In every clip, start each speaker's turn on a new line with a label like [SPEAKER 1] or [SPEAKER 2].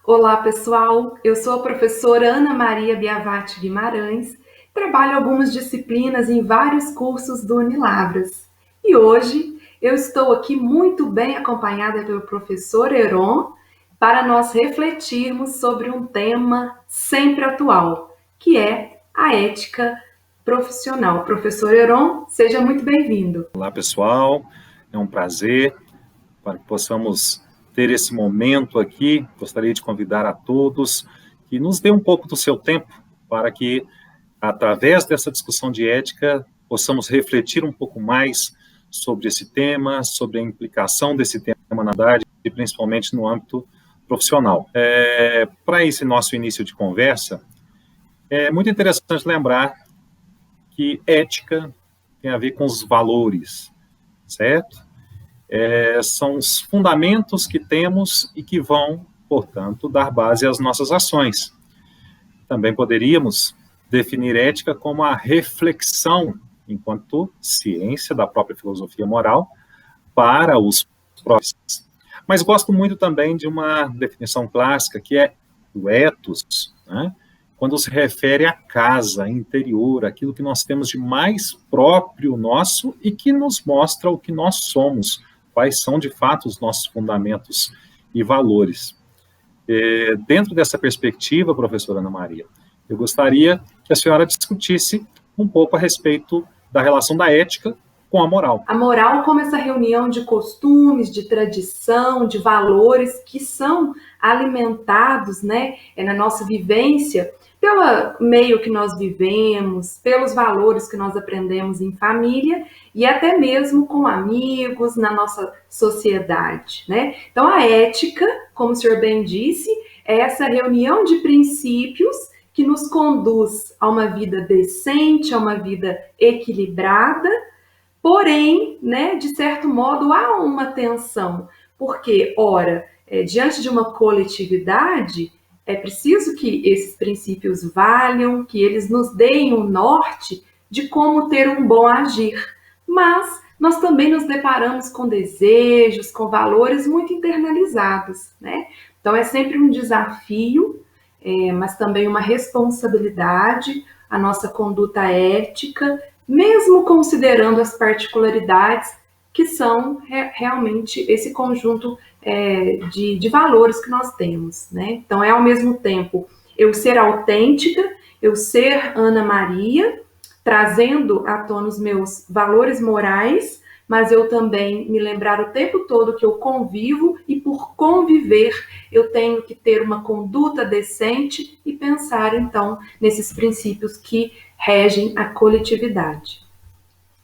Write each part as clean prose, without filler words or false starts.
[SPEAKER 1] Olá, pessoal. Eu sou a professora Ana Maria Biavati Guimarães, trabalho algumas disciplinas em vários cursos do Unilavras. E hoje eu estou aqui muito bem acompanhada pelo professor Heron para nós refletirmos sobre um tema sempre atual, que é a ética profissional. Professor Heron, seja muito bem-vindo.
[SPEAKER 2] Olá, pessoal. É um prazer para que possamos ter esse momento aqui. Gostaria de convidar a todos que nos dê um pouco do seu tempo para que, através dessa discussão de ética, possamos refletir um pouco mais sobre esse tema, sobre a implicação desse tema na verdade, e principalmente no âmbito profissional. Para esse nosso início de conversa, é muito interessante lembrar que ética tem a ver com os valores, certo? São os fundamentos que temos e que vão, portanto, dar base às nossas ações. Também poderíamos definir ética como a reflexão, enquanto ciência da própria filosofia moral, para os próximos. Mas gosto muito também de uma definição clássica, que é o ethos, né? Quando se refere à casa interior, aquilo que nós temos de mais próprio nosso e que nos mostra o que nós somos, quais são, de fato, os nossos fundamentos e valores. Dentro dessa perspectiva, professora Ana Maria, eu gostaria que a senhora discutisse um pouco a respeito da relação da ética com a moral.
[SPEAKER 1] A moral como essa reunião de costumes, de tradição, de valores que são alimentados, né, na nossa vivência, pelo meio que nós vivemos, pelos valores que nós aprendemos em família e até mesmo com amigos, na nossa sociedade, né? Então, a ética, como o senhor bem disse, é essa reunião de princípios que nos conduz a uma vida decente, a uma vida equilibrada. Porém, né, de certo modo, há uma tensão, porque, ora, diante de uma coletividade, é preciso que esses princípios valham, que eles nos deem um norte de como ter um bom agir. Mas nós também nos deparamos com desejos, com valores muito internalizados, né? Então é sempre um desafio, mas também uma responsabilidade, a nossa conduta ética, mesmo considerando as particularidades que são realmente esse conjunto de valores que nós temos, né? Então, é ao mesmo tempo eu ser autêntica, eu ser Ana Maria, trazendo à tona os meus valores morais, mas eu também me lembrar o tempo todo que eu convivo e por conviver eu tenho que ter uma conduta decente e pensar, então, nesses princípios que regem a coletividade.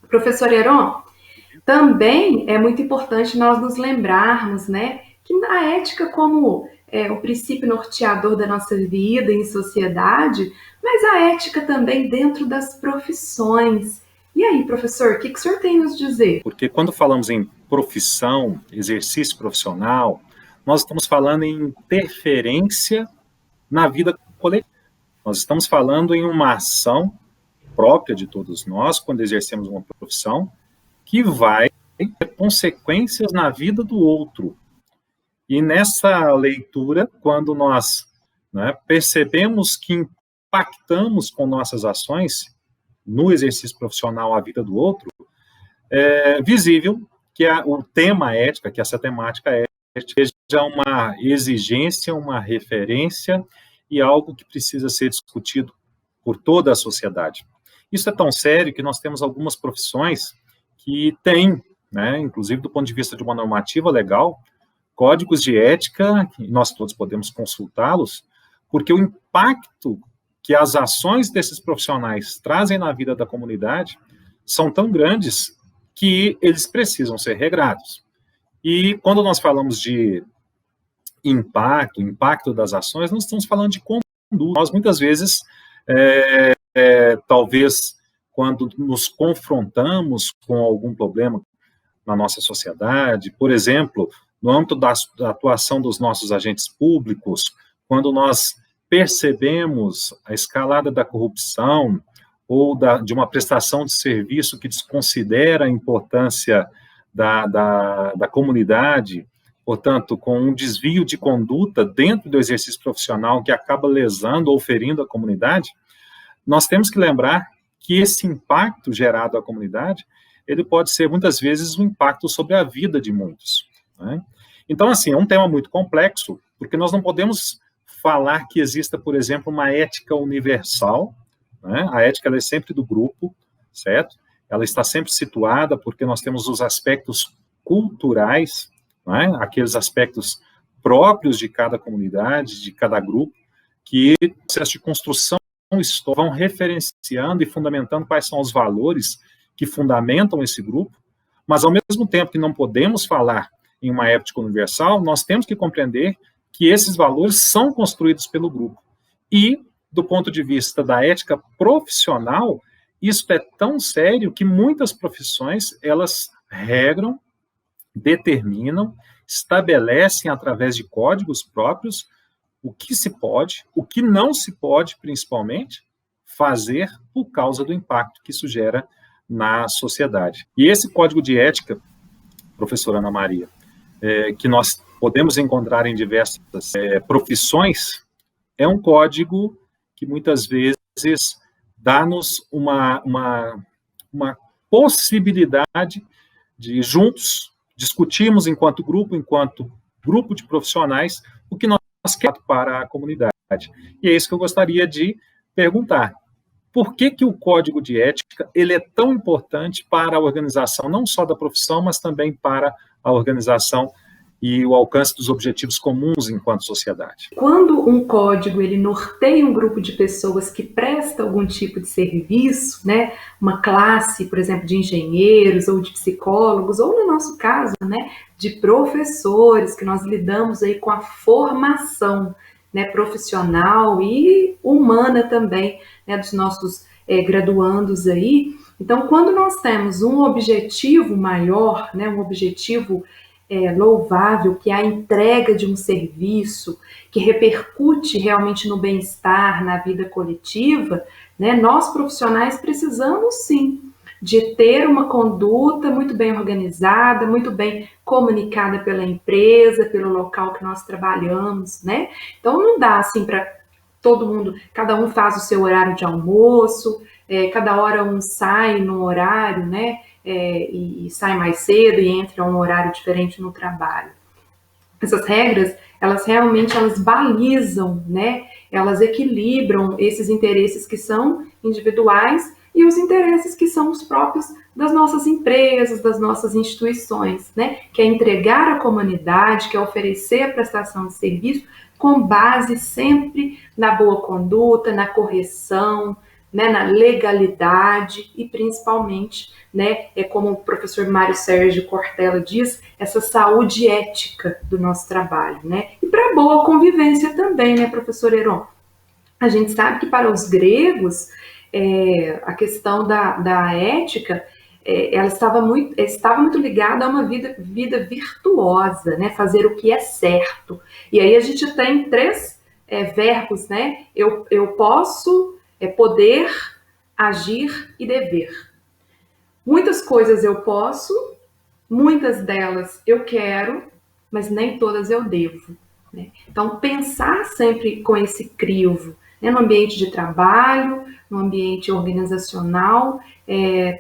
[SPEAKER 1] Professor Heron, também é muito importante nós nos lembrarmos, né, que a ética como o princípio norteador da nossa vida em sociedade, mas a ética também dentro das profissões. E aí, professor, o que o senhor tem a nos dizer?
[SPEAKER 2] Porque quando falamos em profissão, exercício profissional, nós estamos falando em interferência na vida coletiva. Nós estamos falando em uma ação própria de todos nós, quando exercemos uma profissão, que vai ter consequências na vida do outro. E nessa leitura, quando nós percebemos que impactamos com nossas ações no exercício profissional a vida do outro, é visível que o tema ética, que essa temática ética, seja uma exigência, uma referência e algo que precisa ser discutido por toda a sociedade. Isso é tão sério que nós temos algumas profissões que têm, inclusive do ponto de vista de uma normativa legal, códigos de ética, e nós todos podemos consultá-los, porque o impacto que as ações desses profissionais trazem na vida da comunidade são tão grandes que eles precisam ser regrados. E quando nós falamos de impacto das ações, nós estamos falando de conduta. Nós, muitas vezes, talvez, quando nos confrontamos com algum problema na nossa sociedade, por exemplo, no âmbito da atuação dos nossos agentes públicos, quando nós percebemos a escalada da corrupção ou de uma prestação de serviço que desconsidera a importância da comunidade, portanto, com um desvio de conduta dentro do exercício profissional que acaba lesando ou ferindo a comunidade, nós temos que lembrar que esse impacto gerado à comunidade, ele pode ser, muitas vezes, um impacto sobre a vida de muitos, né? Então, assim, é um tema muito complexo, porque nós não podemos falar que exista, por exemplo, uma ética universal, né? A ética ela é sempre do grupo, certo? Ela está sempre situada, porque nós temos os aspectos culturais, né? Aqueles aspectos próprios de cada comunidade, de cada grupo, que no processo de construção vão referenciando e fundamentando quais são os valores que fundamentam esse grupo, mas ao mesmo tempo que não podemos falar em uma ética universal, nós temos que compreender que esses valores são construídos pelo grupo. E, do ponto de vista da ética profissional, isso é tão sério que muitas profissões, elas regram, determinam, estabelecem através de códigos próprios o que se pode, o que não se pode, principalmente, fazer por causa do impacto que isso gera na sociedade. E esse código de ética, professora Ana Maria, que nós podemos encontrar em diversas profissões, é um código que muitas vezes dá-nos uma possibilidade de, juntos, discutirmos enquanto grupo de profissionais, o que nós queremos para a comunidade. E é isso que eu gostaria de perguntar. Por que o código de ética ele é tão importante para a organização, não só da profissão, mas também para a organização e o alcance dos objetivos comuns enquanto sociedade?
[SPEAKER 1] Quando um código ele norteia um grupo de pessoas que presta algum tipo de serviço, né, uma classe, por exemplo, de engenheiros ou de psicólogos, ou no nosso caso, né, de professores, que nós lidamos aí com a formação, né, profissional e humana também, né, dos nossos graduandos aí. Então, quando nós temos um objetivo maior, né, um objetivo louvável, que é a entrega de um serviço que repercute realmente no bem-estar, na vida coletiva, né, nós profissionais precisamos sim de ter uma conduta muito bem organizada, muito bem comunicada pela empresa, pelo local que nós trabalhamos, né? Então não dá assim para todo mundo, cada um faz o seu horário de almoço, cada hora um sai no horário, né? E sai mais cedo e entra a um horário diferente no trabalho. Essas regras, elas realmente balizam, né? Elas equilibram esses interesses que são individuais e os interesses que são os próprios das nossas empresas, das nossas instituições, né? Que é entregar à comunidade, que é oferecer a prestação de serviço com base sempre na boa conduta, na correção, né, na legalidade e principalmente, né, como o professor Mário Sérgio Cortella diz, essa saúde ética do nosso trabalho, né? E para boa convivência também, né, professor Heron? A gente sabe que para os gregos, a questão da ética, ela estava muito ligada a uma vida virtuosa, né? Fazer o que é certo. E aí a gente tem três verbos, né? Eu posso, poder, agir e dever. Muitas coisas eu posso, muitas delas eu quero, mas nem todas eu devo, né? Então, pensar sempre com esse crivo, né, no ambiente de trabalho, no ambiente organizacional,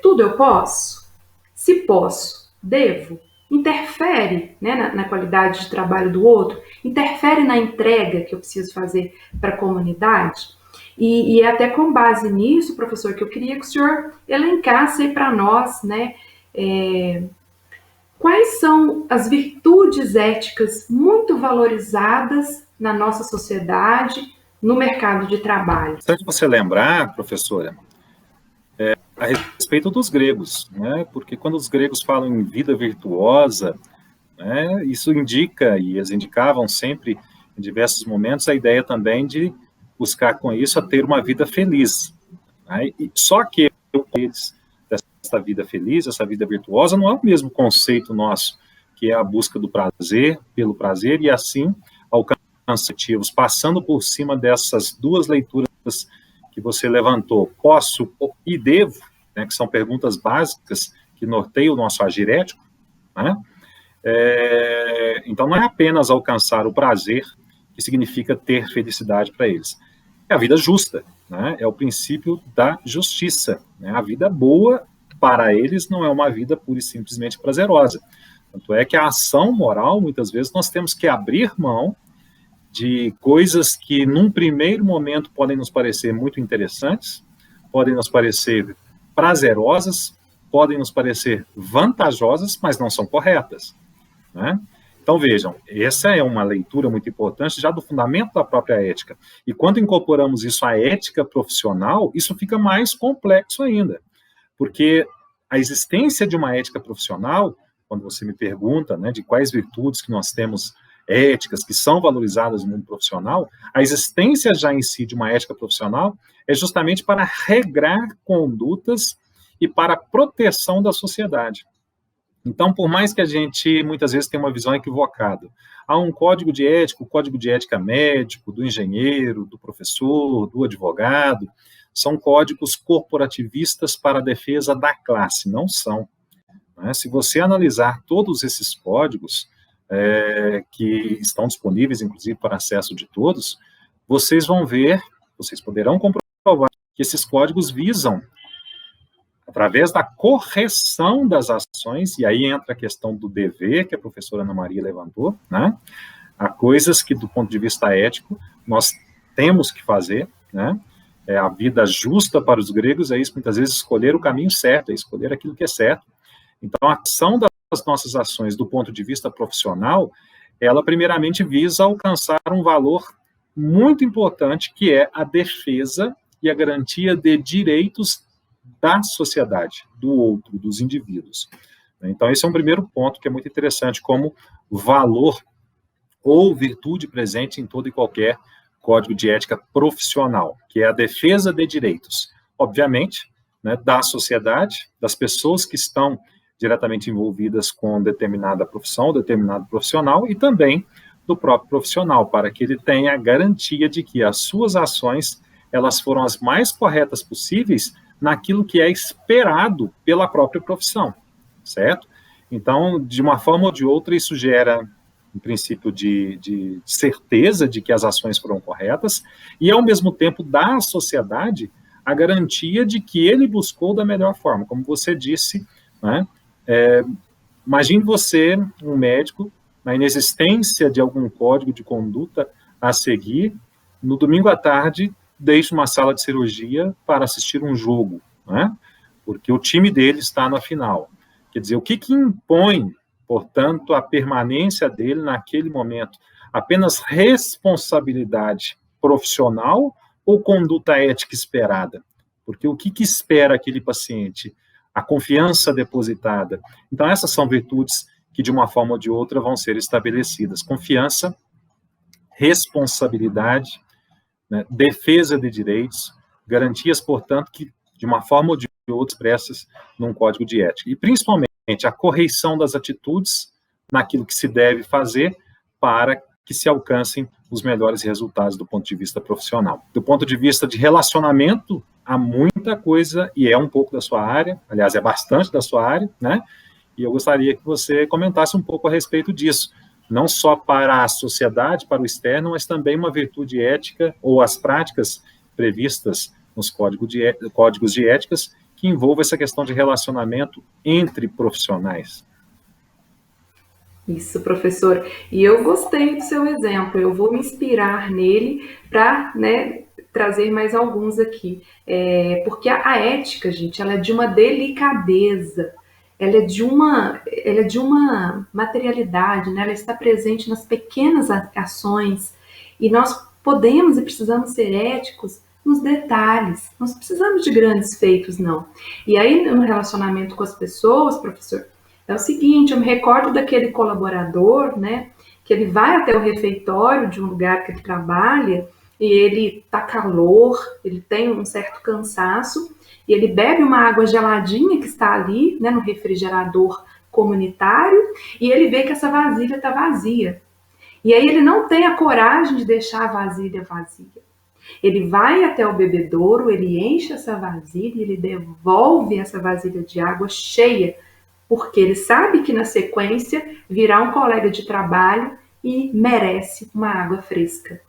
[SPEAKER 1] tudo eu posso? Se posso, devo? Interfere, né, na qualidade de trabalho do outro? Interfere na entrega que eu preciso fazer para a comunidade? E é até com base nisso, professor, que eu queria que o senhor elencasse para nós, né, quais são as virtudes éticas muito valorizadas na nossa sociedade, no mercado de trabalho?
[SPEAKER 2] Se você lembrar, professora, a respeito dos gregos, né? Porque quando os gregos falam em vida virtuosa, né, isso indica, e eles indicavam sempre, em diversos momentos, a ideia também de buscar com isso a ter uma vida feliz, né? E só que eles, essa vida feliz, essa vida virtuosa, não é o mesmo conceito nosso, que é a busca do prazer, pelo prazer, e assim alcançativos, passando por cima dessas duas leituras que você levantou, posso e devo, né, que são perguntas básicas que norteiam o nosso agir ético, né? Então, não é apenas alcançar o prazer que significa ter felicidade para eles. É a vida justa, né? É o princípio da justiça. Né? A vida boa, para eles, não é uma vida pura e simplesmente prazerosa. Tanto é que a ação moral, muitas vezes, nós temos que abrir mão de coisas que, num primeiro momento, podem nos parecer muito interessantes, podem nos parecer prazerosas, podem nos parecer vantajosas, mas não são corretas. Né? Então, vejam, essa é uma leitura muito importante já do fundamento da própria ética. E quando incorporamos isso à ética profissional, isso fica mais complexo ainda. Porque a existência de uma ética profissional, quando você me pergunta, né, de quais virtudes que nós temos éticas que são valorizadas no mundo profissional, a existência já em si de uma ética profissional é justamente para regrar condutas e para a proteção da sociedade. Então, por mais que a gente muitas vezes tenha uma visão equivocada, há um código de ética, o código de ética médico, do engenheiro, do professor, do advogado, são códigos corporativistas para a defesa da classe, não são. Né? Se você analisar todos esses códigos, que estão disponíveis, inclusive, para acesso de todos, vocês vão ver, vocês poderão comprovar que esses códigos visam, através da correção das ações, e aí entra a questão do dever, que a professora Ana Maria levantou, né? Há coisas que, do ponto de vista ético, nós temos que fazer, né? A vida justa para os gregos é isso, muitas vezes, escolher o caminho certo, é escolher aquilo que é certo. Então, a ação das nossas ações, do ponto de vista profissional, ela, primeiramente, visa alcançar um valor muito importante, que é a defesa e a garantia de direitos da sociedade, do outro, dos indivíduos. Então, esse é um primeiro ponto que é muito interessante, como valor ou virtude presente em todo e qualquer código de ética profissional, que é a defesa de direitos, obviamente, né, da sociedade, das pessoas que estão diretamente envolvidas com determinada profissão, determinado profissional, e também do próprio profissional, para que ele tenha a garantia de que as suas ações, elas foram as mais corretas possíveis naquilo que é esperado pela própria profissão, certo? Então, de uma forma ou de outra, isso gera um princípio de certeza de que as ações foram corretas e, ao mesmo tempo, dá à sociedade a garantia de que ele buscou da melhor forma. Como você disse, né? Imagine você, um médico, na inexistência de algum código de conduta a seguir, no domingo à tarde, deixa uma sala de cirurgia para assistir um jogo, né? Porque o time dele está na final. Quer dizer, o que impõe, portanto, a permanência dele naquele momento? Apenas responsabilidade profissional ou conduta ética esperada? Porque o que espera aquele paciente? A confiança depositada. Então, essas são virtudes que, de uma forma ou de outra, vão ser estabelecidas. Confiança, responsabilidade, né, defesa de direitos, garantias, portanto, que, de uma forma ou de outra, expressas num código de ética. E, principalmente, a correção das atitudes naquilo que se deve fazer para que se alcancem os melhores resultados do ponto de vista profissional. Do ponto de vista de relacionamento, há muita coisa, e é um pouco da sua área, aliás, é bastante da sua área, né? E eu gostaria que você comentasse um pouco a respeito disso, não só para a sociedade, para o externo, mas também uma virtude ética ou as práticas previstas nos códigos de éticas que envolvam essa questão de relacionamento entre profissionais.
[SPEAKER 1] Isso, professor. E eu gostei do seu exemplo, eu vou me inspirar nele para, né, trazer mais alguns aqui. Porque a ética, gente, ela é de uma delicadeza, ela é de uma materialidade, né? Ela está presente nas pequenas ações, e nós podemos e precisamos ser éticos nos detalhes, nós precisamos de grandes feitos, não. E aí, no relacionamento com as pessoas, professor, é o seguinte, eu me recordo daquele colaborador, né, que ele vai até o refeitório de um lugar que ele trabalha, e ele tá calor, ele tem um certo cansaço, e ele bebe uma água geladinha que está ali, né, no refrigerador comunitário, e ele vê que essa vasilha está vazia. E aí ele não tem a coragem de deixar a vasilha vazia. Ele vai até o bebedouro, ele enche essa vasilha, ele devolve essa vasilha de água cheia porque ele sabe que na sequência virá um colega de trabalho e merece uma água fresca.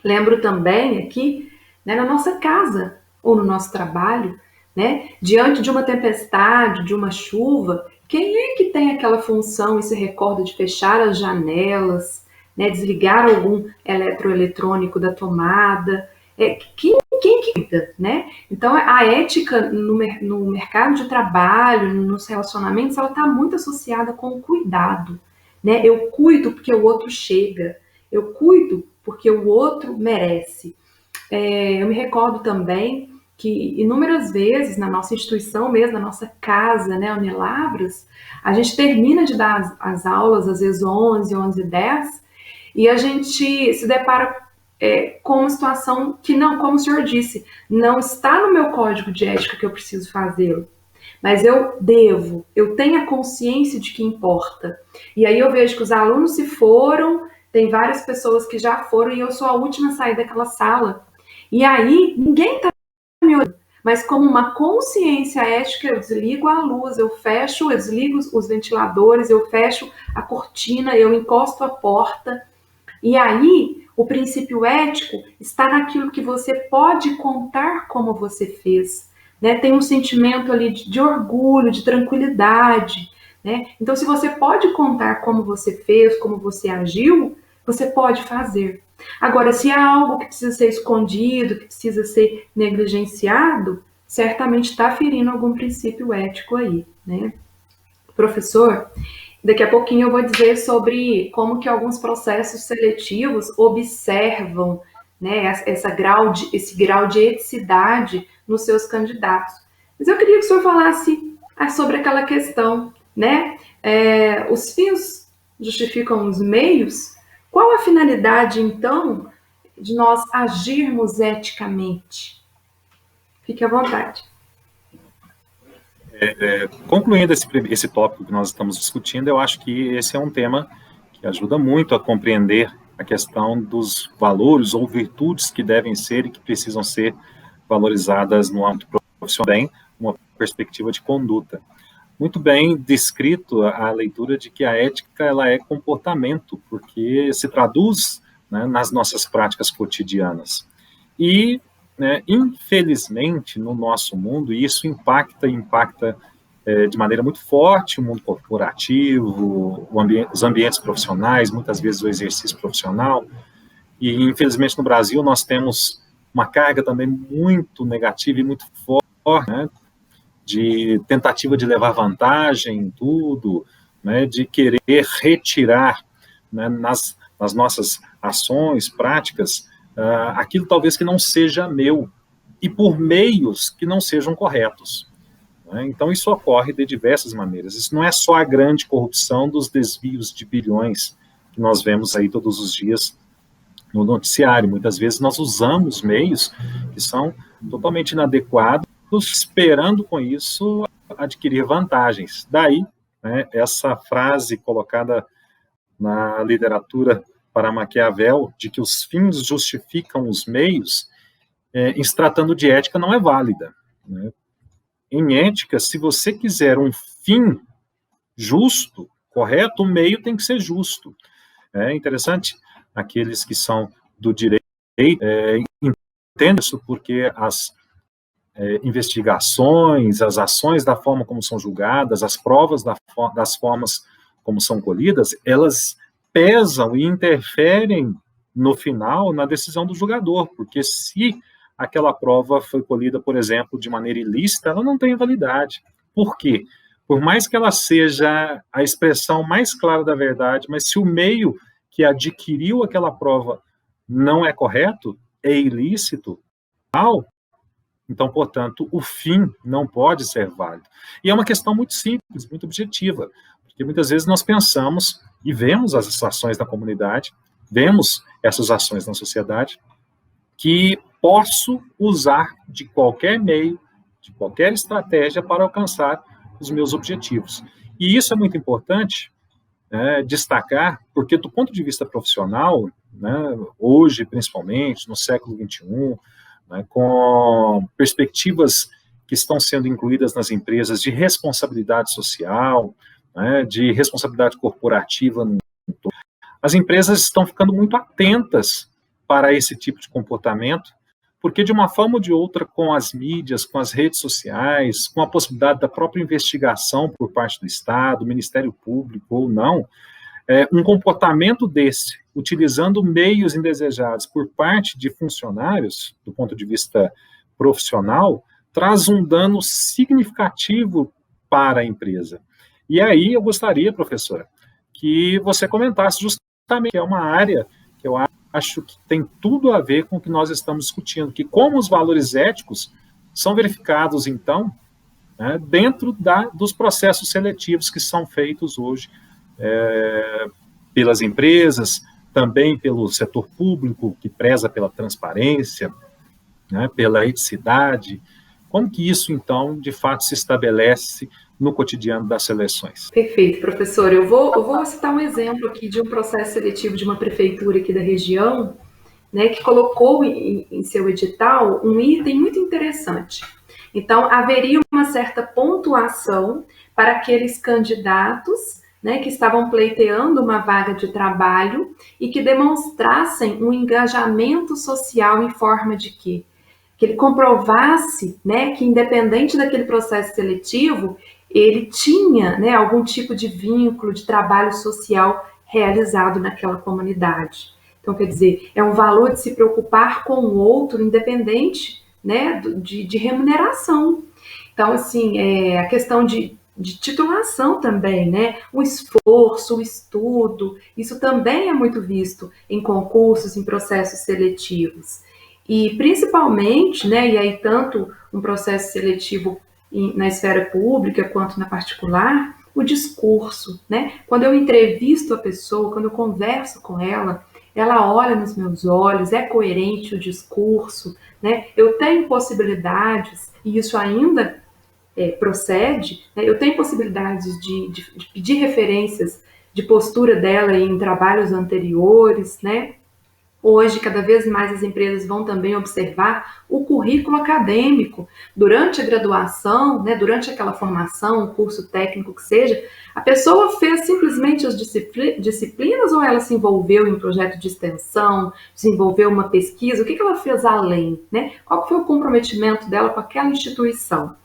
[SPEAKER 1] Lembro também aqui, né, na nossa casa ou no nosso trabalho, né, diante de uma tempestade, de uma chuva, quem é que tem aquela função e se recorda de fechar as janelas, né, desligar algum eletroeletrônico da tomada? Quem que cuida, né? Então, a ética no mercado de trabalho, nos relacionamentos, ela está muito associada com o cuidado, né? Eu cuido porque o outro chega, eu cuido porque o outro merece. Eu me recordo também que inúmeras vezes na nossa instituição mesmo, na nossa casa, né, Unilabras, a gente termina de dar as aulas, às vezes 11, 11h10, e a gente se depara com uma situação que não, como o senhor disse, não está no meu código de ética que eu preciso fazê-lo, mas eu tenho a consciência de que importa. E aí eu vejo que os alunos se foram, tem várias pessoas que já foram e eu sou a última a sair daquela sala. E aí ninguém está me olhando, mas como uma consciência ética, eu desligo a luz, eu desligo os ventiladores, eu fecho a cortina, eu encosto a porta. E aí, o princípio ético está naquilo que você pode contar como você fez, né? Tem um sentimento ali de orgulho, de tranquilidade, né? Então, se você pode contar como você fez, como você agiu, você pode fazer. Agora, se há algo que precisa ser escondido, que precisa ser negligenciado, certamente está ferindo algum princípio ético aí, né? Professor, daqui a pouquinho eu vou dizer sobre como que alguns processos seletivos observam, né, esse grau de eticidade nos seus candidatos. Mas eu queria que o senhor falasse sobre aquela questão, né? Os fins justificam os meios? Qual a finalidade, então, de nós agirmos eticamente? Fique à vontade.
[SPEAKER 2] Concluindo esse tópico que nós estamos discutindo, eu acho que esse é um tema que ajuda muito a compreender a questão dos valores ou virtudes que devem ser e que precisam ser valorizadas no âmbito profissional, bem, uma perspectiva de conduta. Muito bem descrito a leitura de que a ética ela é comportamento, porque se traduz, né, nas nossas práticas cotidianas. E, né, infelizmente, no nosso mundo, isso impacta de maneira muito forte o mundo corporativo, os ambientes profissionais, muitas vezes o exercício profissional. E, infelizmente, no Brasil, nós temos uma carga também muito negativa e muito forte, né, de tentativa de levar vantagem em tudo, né, de querer retirar, né, nas nossas ações, práticas, aquilo talvez que não seja meu, e por meios que não sejam corretos. Né? Então, isso ocorre de diversas maneiras. Isso não é só a grande corrupção dos desvios de bilhões que nós vemos aí todos os dias no noticiário. Muitas vezes nós usamos meios que são totalmente inadequados, esperando com isso adquirir vantagens. Daí, né, essa frase colocada na literatura para Maquiavel, de que os fins justificam os meios, em se tratando de ética, não é válida. Né? Em ética, se você quiser um fim justo, correto, o meio tem que ser justo. É interessante, aqueles que são do direito entendem isso porque as investigações, as ações da forma como são julgadas, as provas das formas como são colhidas, elas pesam e interferem no final na decisão do julgador, porque se aquela prova foi colhida, por exemplo, de maneira ilícita, ela não tem validade. Por quê? Por mais que ela seja a expressão mais clara da verdade, mas se o meio que adquiriu aquela prova não é correto, é ilícito, então, portanto, o fim não pode ser válido. E é uma questão muito simples, muito objetiva, porque muitas vezes nós pensamos e vemos as ações da comunidade, vemos essas ações na sociedade, que posso usar de qualquer meio, de qualquer estratégia para alcançar os meus objetivos. E isso é muito importante, né, destacar, porque do ponto de vista profissional, né, hoje, principalmente, no século XXI, né, com perspectivas que estão sendo incluídas nas empresas de responsabilidade social, né, de responsabilidade corporativa. As empresas estão ficando muito atentas para esse tipo de comportamento, porque de uma forma ou de outra, com as mídias, com as redes sociais, com a possibilidade da própria investigação por parte do Estado, Ministério Público ou não, um comportamento desse, utilizando meios indesejados por parte de funcionários, do ponto de vista profissional, traz um dano significativo para a empresa. E aí eu gostaria, professora, que você comentasse justamente que é uma área que eu acho que tem tudo a ver com o que nós estamos discutindo, que como os valores éticos são verificados, então, né, dentro dos processos seletivos que são feitos hoje pelas empresas, também pelo setor público, que preza pela transparência, né, pela eticidade. Como que isso, então, de fato, se estabelece no cotidiano das seleções?
[SPEAKER 1] Perfeito, professor. Eu vou citar um exemplo aqui de um processo seletivo de uma prefeitura aqui da região, né, que colocou em seu edital um item muito interessante. Então, haveria uma certa pontuação para aqueles candidatos, né, que estavam pleiteando uma vaga de trabalho e que demonstrassem um engajamento social em forma de quê? Que ele comprovasse, né, que independente daquele processo seletivo, ele tinha, né, algum tipo de vínculo, de trabalho social realizado naquela comunidade. Então, quer dizer, é um valor de se preocupar com o outro, independente, né, de remuneração. Então, assim, a questão de titulação também, né, o esforço, o estudo, isso também é muito visto em concursos, em processos seletivos. E principalmente, né, e aí tanto um processo seletivo na esfera pública quanto na particular, o discurso, né? Quando eu entrevisto a pessoa, quando eu converso com ela olha nos meus olhos, é coerente o discurso, né? Eu tenho possibilidades, e isso ainda procede, né? Eu tenho possibilidades de pedir referências de postura dela em trabalhos anteriores, né? Hoje, cada vez mais as empresas vão também observar o currículo acadêmico. Durante a graduação, né, durante aquela formação, o curso técnico que seja, a pessoa fez simplesmente as disciplinas ou ela se envolveu em um projeto de extensão, desenvolveu uma pesquisa? O que ela fez além? Né? Qual foi o comprometimento dela com aquela instituição?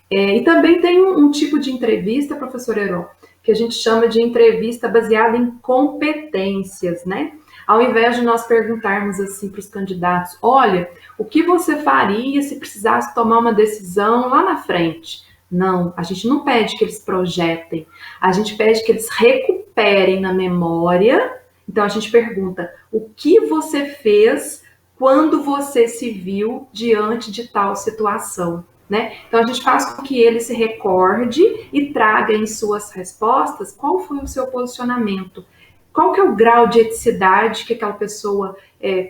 [SPEAKER 1] E também tem um tipo de entrevista, professor Heron, que a gente chama de entrevista baseada em competências, né? Ao invés de nós perguntarmos assim para os candidatos, olha, o que você faria se precisasse tomar uma decisão lá na frente? Não, a gente não pede que eles projetem, a gente pede que eles recuperem na memória. Então a gente pergunta, o que você fez quando você se viu diante de tal situação? Né? Então a gente faz com que ele se recorde e traga em suas respostas qual foi o seu posicionamento. Qual que é o grau de eticidade que aquela pessoa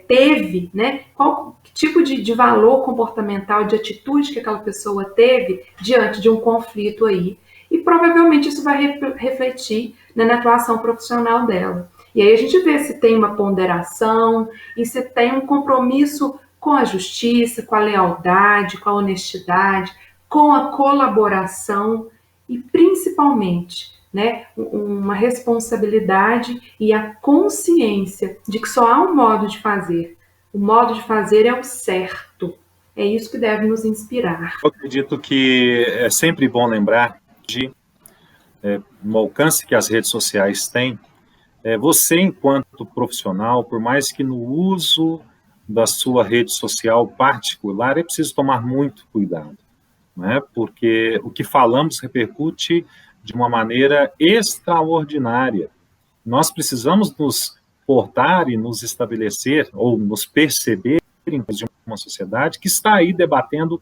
[SPEAKER 1] teve, né? Qual tipo de valor comportamental, de atitude que aquela pessoa teve diante de um conflito aí. E provavelmente isso vai refletir, né, na atuação profissional dela. E aí a gente vê se tem uma ponderação e se tem um compromisso com a justiça, com a lealdade, com a honestidade, com a colaboração e principalmente, né, uma responsabilidade e a consciência de que só há um modo de fazer. O modo de fazer é o certo. É isso que deve nos inspirar.
[SPEAKER 2] Eu acredito que é sempre bom lembrar no alcance que as redes sociais têm, você, enquanto profissional, por mais que no uso da sua rede social particular, é preciso tomar muito cuidado, né? Porque o que falamos repercute de uma maneira extraordinária. Nós precisamos nos portar e nos estabelecer, ou nos perceber de uma sociedade que está aí debatendo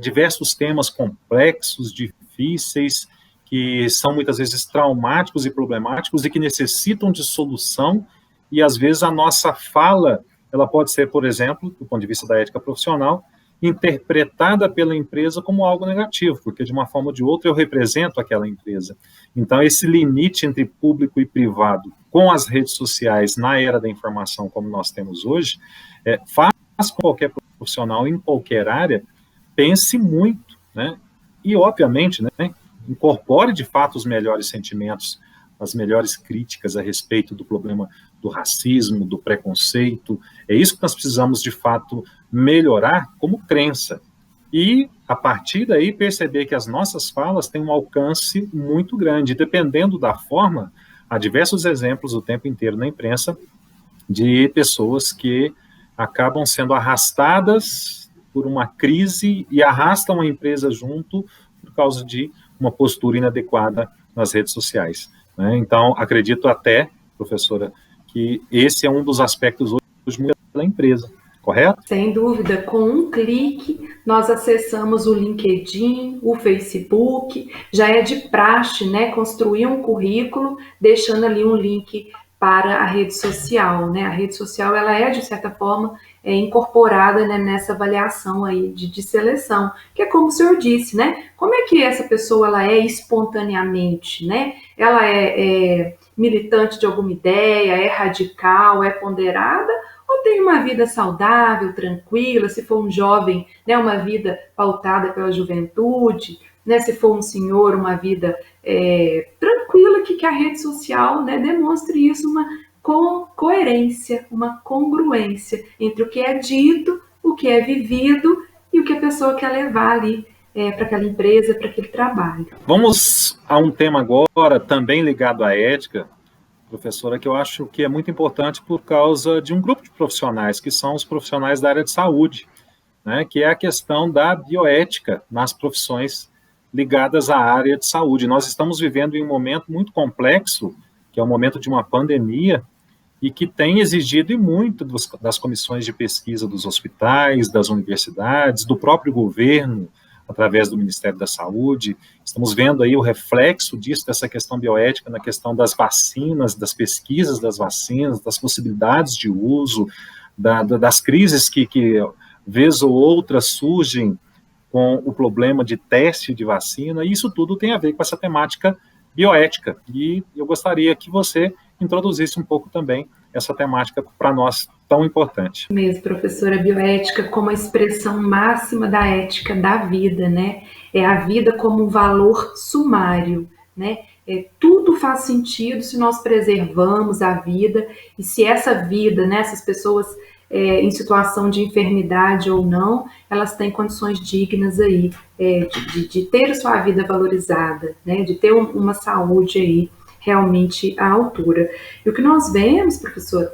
[SPEAKER 2] diversos temas complexos, difíceis, que são muitas vezes traumáticos e problemáticos e que necessitam de solução, e às vezes a nossa fala, ela pode ser, por exemplo, do ponto de vista da ética profissional, interpretada pela empresa como algo negativo, porque de uma forma ou de outra eu represento aquela empresa. Então esse limite entre público e privado com as redes sociais na era da informação como nós temos hoje, faz com que qualquer profissional em qualquer área pense muito né? E, obviamente, né, incorpore, de fato, os melhores sentimentos, as melhores críticas a respeito do problema do racismo, do preconceito. É isso que nós precisamos, de fato, melhorar como crença. E, a partir daí, perceber que as nossas falas têm um alcance muito grande. Dependendo da forma, há diversos exemplos o tempo inteiro na imprensa de pessoas que acabam sendo arrastadas por uma crise e arrastam a empresa junto por causa de uma postura inadequada nas redes sociais, né? Então, acredito até, professora, que esse é um dos aspectos hoje da empresa, correto?
[SPEAKER 1] Sem dúvida, com um clique nós acessamos o LinkedIn, o Facebook, já é de praxe, né, construir um currículo deixando ali um link para a rede social, né? A rede social ela é de certa forma incorporada, né, nessa avaliação aí de seleção, que é como o senhor disse, né? Como é que essa pessoa ela é espontaneamente, né? Ela é militante de alguma ideia, é radical, é ponderada, ou tem uma vida saudável, tranquila, se for um jovem, né, uma vida pautada pela juventude, né, se for um senhor, uma vida tranquila, que a rede social, né, demonstre isso, uma coerência, uma congruência entre o que é dito, o que é vivido e o que a pessoa quer levar ali para aquela empresa, para aquele trabalho.
[SPEAKER 2] Vamos a um tema agora também ligado à ética, professora, que eu acho que é muito importante por causa de um grupo de profissionais, que são os profissionais da área de saúde, né, que é a questão da bioética nas profissões ligadas à área de saúde. Nós estamos vivendo em um momento muito complexo, que é o momento de uma pandemia, e que tem exigido e muito das comissões de pesquisa dos hospitais, das universidades, do próprio governo, através do Ministério da Saúde. Estamos vendo aí o reflexo disso, dessa questão bioética, na questão das vacinas, das pesquisas das vacinas, das possibilidades de uso, das crises que vez ou outra surgem com o problema de teste de vacina, e isso tudo tem a ver com essa temática bioética. E eu gostaria que você introduzisse um pouco também essa temática para nós tão importante.
[SPEAKER 1] Mesmo, professora, bioética como a expressão máxima da ética da vida, né? É a vida como um valor sumário, né? Tudo faz sentido se nós preservamos a vida e se essa vida, né, essas pessoas em situação de enfermidade ou não, elas têm condições dignas aí de ter sua vida valorizada, né? De ter uma saúde aí realmente à altura. E o que nós vemos, professor,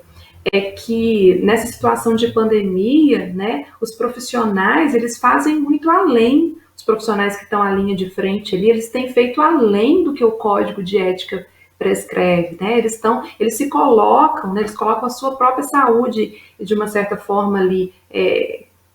[SPEAKER 1] é que nessa situação de pandemia, né, os profissionais, eles fazem muito além, os profissionais que estão à linha de frente ali, eles têm feito além do que o Código de Ética prescreve, né, eles se colocam, né, eles colocam a sua própria saúde, de uma certa forma ali,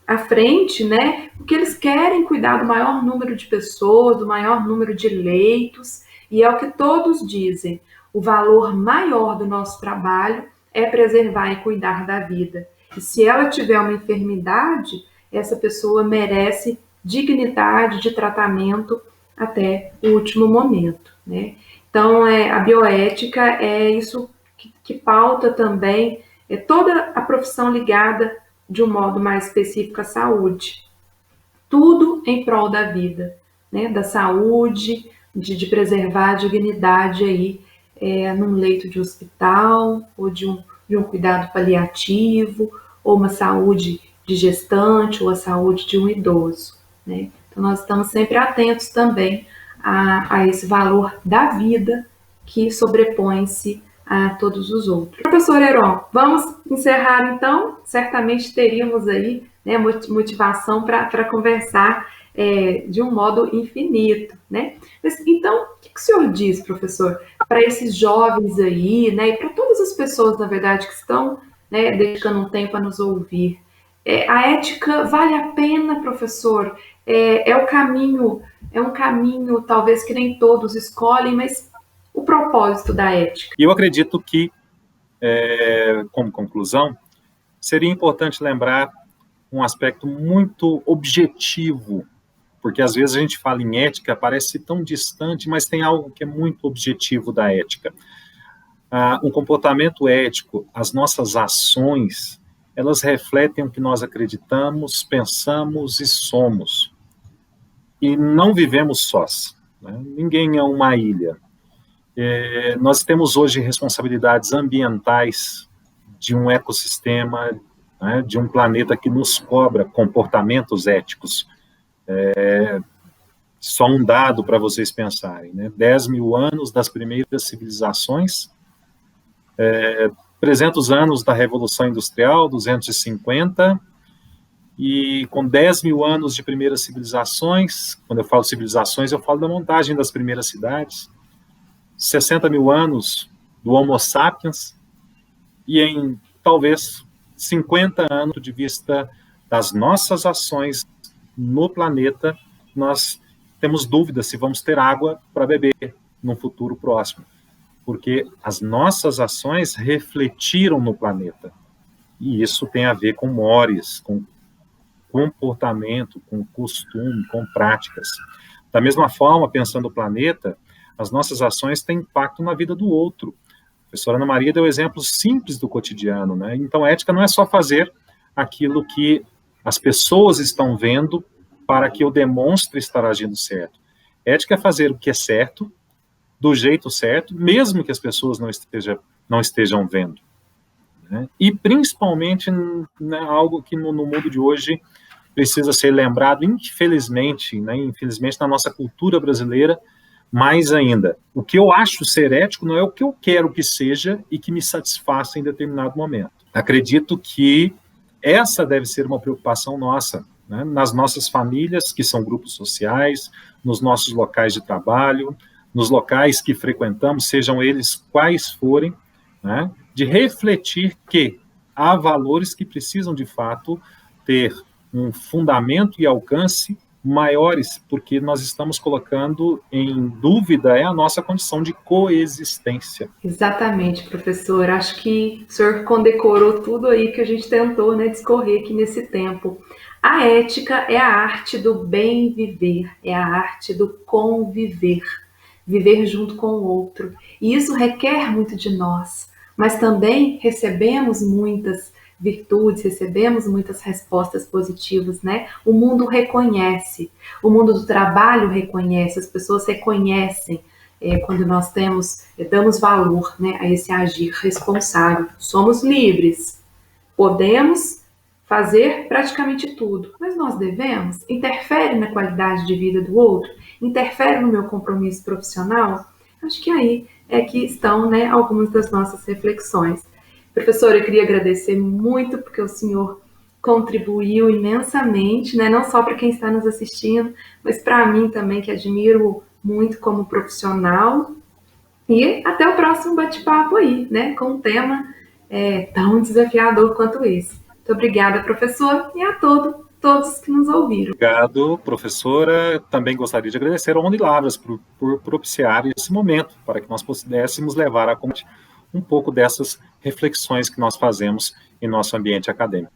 [SPEAKER 1] à frente, né, porque eles querem cuidar do maior número de pessoas, do maior número de leitos, e é o que todos dizem, o valor maior do nosso trabalho é preservar e cuidar da vida. E se ela tiver uma enfermidade, essa pessoa merece dignidade de tratamento até o último momento, né? Então, a bioética é isso que pauta também toda a profissão ligada de um modo mais específico à saúde. Tudo em prol da vida, né? Da saúde, de preservar a dignidade aí num leito de hospital, ou de um cuidado paliativo, ou uma saúde de gestante, ou a saúde de um idoso, né? Então, nós estamos sempre atentos também a esse valor da vida que sobrepõe-se a todos os outros. Professor Heron, vamos encerrar então? Certamente teríamos aí, né, motivação para conversar de um modo infinito, né? Mas, então, o que o senhor diz, professor, para esses jovens aí, né, e para todas as pessoas, na verdade, que estão, né, dedicando um tempo a nos ouvir? A ética vale a pena, professor? É um caminho, talvez, que nem todos escolhem, mas o propósito da ética.
[SPEAKER 2] E eu acredito que, como conclusão, seria importante lembrar um aspecto muito objetivo, porque às vezes a gente fala em ética, parece tão distante, mas tem algo que é muito objetivo da ética. Um comportamento ético, as nossas ações, elas refletem o que nós acreditamos, pensamos e somos. e não vivemos sós, né? Ninguém é uma ilha. Nós temos hoje responsabilidades ambientais de um ecossistema, né, de um planeta que nos cobra comportamentos éticos. Só um dado para vocês pensarem, né? 10 mil anos das primeiras civilizações, 300 anos da Revolução Industrial, 250, e com 10 mil anos de primeiras civilizações, quando eu falo civilizações, eu falo da montagem das primeiras cidades, 60 mil anos do Homo sapiens, e em talvez 50 anos de vista das nossas ações no planeta, nós temos dúvidas se vamos ter água para beber no futuro próximo, porque as nossas ações refletiram no planeta, e isso tem a ver com mores, com comportamento, com costume, com práticas. Da mesma forma, pensando o planeta, as nossas ações têm impacto na vida do outro. A professora Ana Maria deu exemplos simples do cotidiano, né? Então, ética não é só fazer aquilo que as pessoas estão vendo para que eu demonstre estar agindo certo. Ética é fazer o que é certo, do jeito certo, mesmo que as pessoas não estejam vendo, né? E, principalmente, né, algo que no mundo de hoje precisa ser lembrado, infelizmente, né, infelizmente na nossa cultura brasileira, mais ainda. O que eu acho ser ético não é o que eu quero que seja e que me satisfaça em determinado momento. Acredito que essa deve ser uma preocupação nossa, né, nas nossas famílias, que são grupos sociais, nos nossos locais de trabalho, nos locais que frequentamos, sejam eles quais forem, né, de refletir que há valores que precisam, de fato, ter um fundamento e alcance maiores, porque nós estamos colocando em dúvida a nossa condição de coexistência.
[SPEAKER 1] Exatamente, professor. Acho que o senhor condecorou tudo aí que a gente tentou, né, discorrer aqui nesse tempo. A ética é a arte do bem viver, é a arte do conviver, viver junto com o outro. E isso requer muito de nós, mas também recebemos muitas virtudes, recebemos muitas respostas positivas, né? O mundo reconhece, o mundo do trabalho reconhece, as pessoas reconhecem quando nós damos valor, né, a esse agir responsável. Somos livres, podemos fazer praticamente tudo, mas nós devemos? Interfere na qualidade de vida do outro? Interfere no meu compromisso profissional? Acho que aí é que estão, né, algumas das nossas reflexões. Professora, eu queria agradecer muito porque o senhor contribuiu imensamente, né? Não só para quem está nos assistindo, mas para mim também, que admiro muito como profissional. E até o próximo bate-papo aí, né? Com um tema tão desafiador quanto esse. Muito obrigada, professor, e a todos que nos ouviram.
[SPEAKER 2] Obrigado, professora. Também gostaria de agradecer ao Onde Lavras por propiciar esse momento, para que nós pudéssemos levar a um pouco dessas reflexões que nós fazemos em nosso ambiente acadêmico.